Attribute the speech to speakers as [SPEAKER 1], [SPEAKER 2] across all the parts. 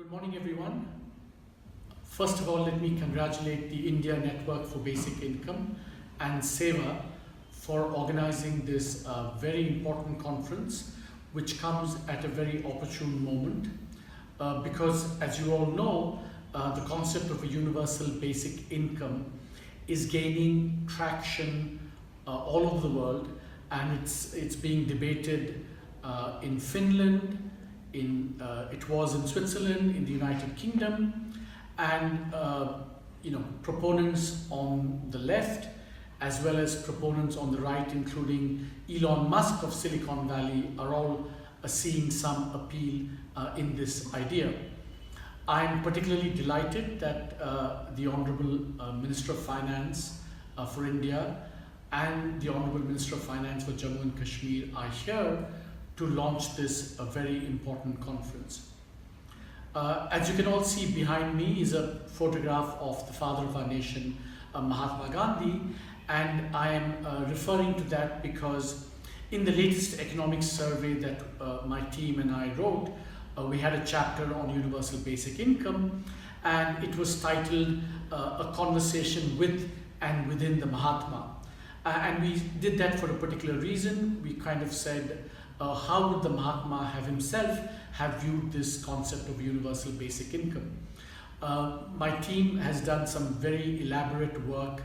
[SPEAKER 1] Good morning, everyone. First of all, let me congratulate the India Network for Basic Income and SEWA for organizing this very important conference, which comes at a very opportune moment because, as you all know, the concept of a universal basic income is gaining traction all over the world, and it's being debated in Finland, it was in Switzerland, in the United Kingdom, and proponents on the left as well as proponents on the right, including Elon Musk of Silicon Valley, are all seeing some appeal in this idea. I'm particularly delighted that the Honorable Minister of Finance for India and the Honorable Minister of Finance for Jammu and Kashmir are here to launch this very important conference. As you can all see behind me is a photograph of the father of our nation, Mahatma Gandhi, and I am referring to that because in the latest economic survey that my team and I wrote, we had a chapter on universal basic income, and it was titled A Conversation with and Within the Mahatma. And we did that for a particular reason. We kind of said, how would the Mahatma himself have viewed this concept of universal basic income? My team has done some very elaborate work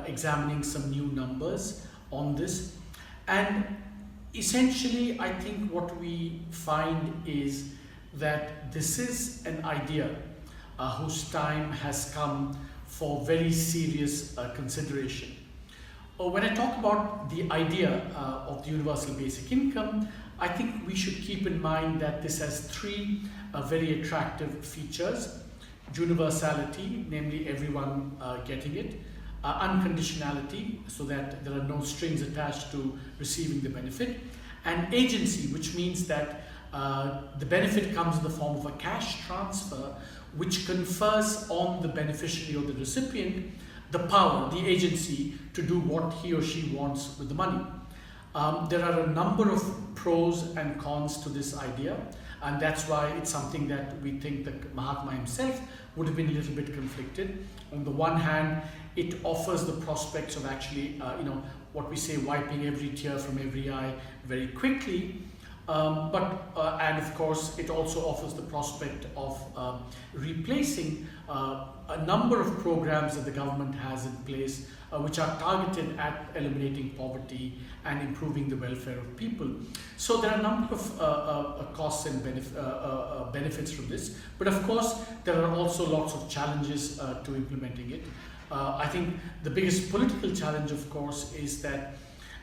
[SPEAKER 1] examining some new numbers on this, and essentially I think what we find is that this is an idea whose time has come for very serious consideration. When I talk about the idea of the universal basic income, I think we should keep in mind that this has three very attractive features: universality, namely everyone getting it; unconditionality, so that there are no strings attached to receiving the benefit; and agency, which means that the benefit comes in the form of a cash transfer, which confers on the beneficiary or the recipient the power, the agency to do what he or she wants with the money. There are a number of pros and cons to this idea, and that's why it's something that we think that Mahatma himself would have been a little bit conflicted. On the one hand, it offers the prospects of actually, what we say, wiping every tear from every eye very quickly. And of course, it also offers the prospect of replacing a number of programs that the government has in place, which are targeted at eliminating poverty and improving the welfare of people. So there are a number of costs and benefits from this, but of course there are also lots of challenges to implementing it. I think the biggest political challenge, of course, is that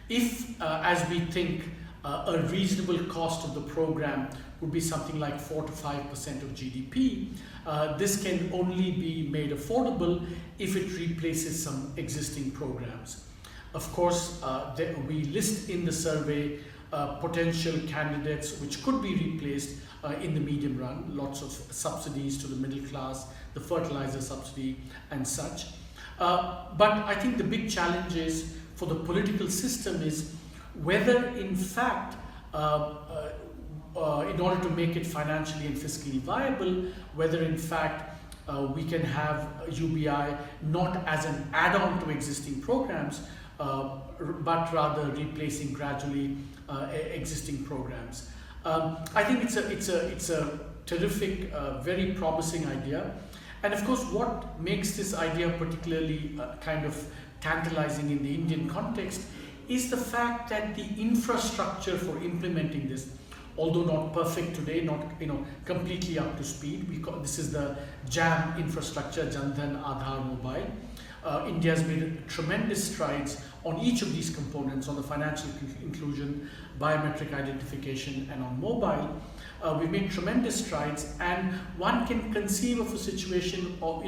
[SPEAKER 1] if, as we think, a reasonable cost of the program would be something like 4 to 5% of GDP. This can only be made affordable if it replaces some existing programs. Of course, we list in the survey potential candidates which could be replaced in the medium run, lots of subsidies to the middle class, the fertilizer subsidy and such. But I think the big challenge is for the political system is whether in fact, in order to make it financially and fiscally viable, whether in fact we can have UBI not as an add-on to existing programs, but rather replacing gradually existing programs. I think it's a terrific, very promising idea. And of course, what makes this idea particularly kind of tantalizing in the Indian context is the fact that the infrastructure for implementing this, although not perfect today, not completely up to speed. This is the JAM infrastructure, Jan Dhan, Aadhaar, Mobile. India has made tremendous strides on each of these components, on the financial inclusion, biometric identification, and on mobile. We've made tremendous strides, and one can conceive of a situation of,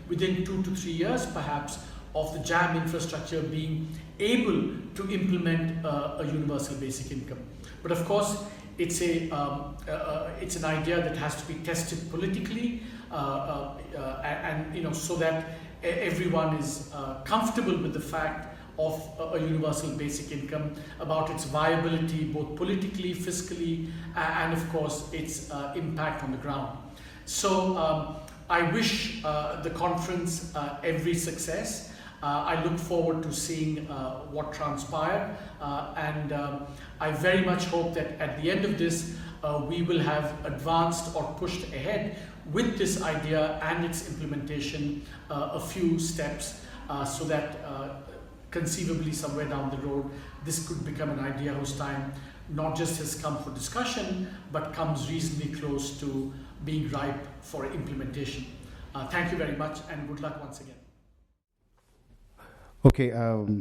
[SPEAKER 1] within 2 to 3 years perhaps, of the JAM infrastructure being able to implement a universal basic income. But of course, it's an idea that has to be tested politically, and so that everyone is comfortable with the fact of a universal basic income, about its viability both politically, fiscally, and of course its impact on the ground. So I wish the conference every success. I look forward to seeing what transpired, and I very much hope that at the end of this we will have advanced or pushed ahead with this idea and its implementation a few steps, so that conceivably somewhere down the road this could become an idea whose time not just has come for discussion but comes reasonably close to being ripe for implementation. Thank you very much and good luck once again.
[SPEAKER 2] Okay,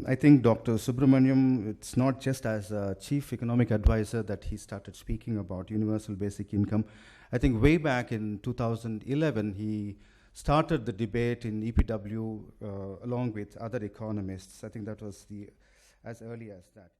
[SPEAKER 2] I think Dr. Subramanian, it's not just as a chief economic advisor that he started speaking about universal basic income. I think way back in 2011, he started the debate in EPW along with other economists. I think that was as early as that.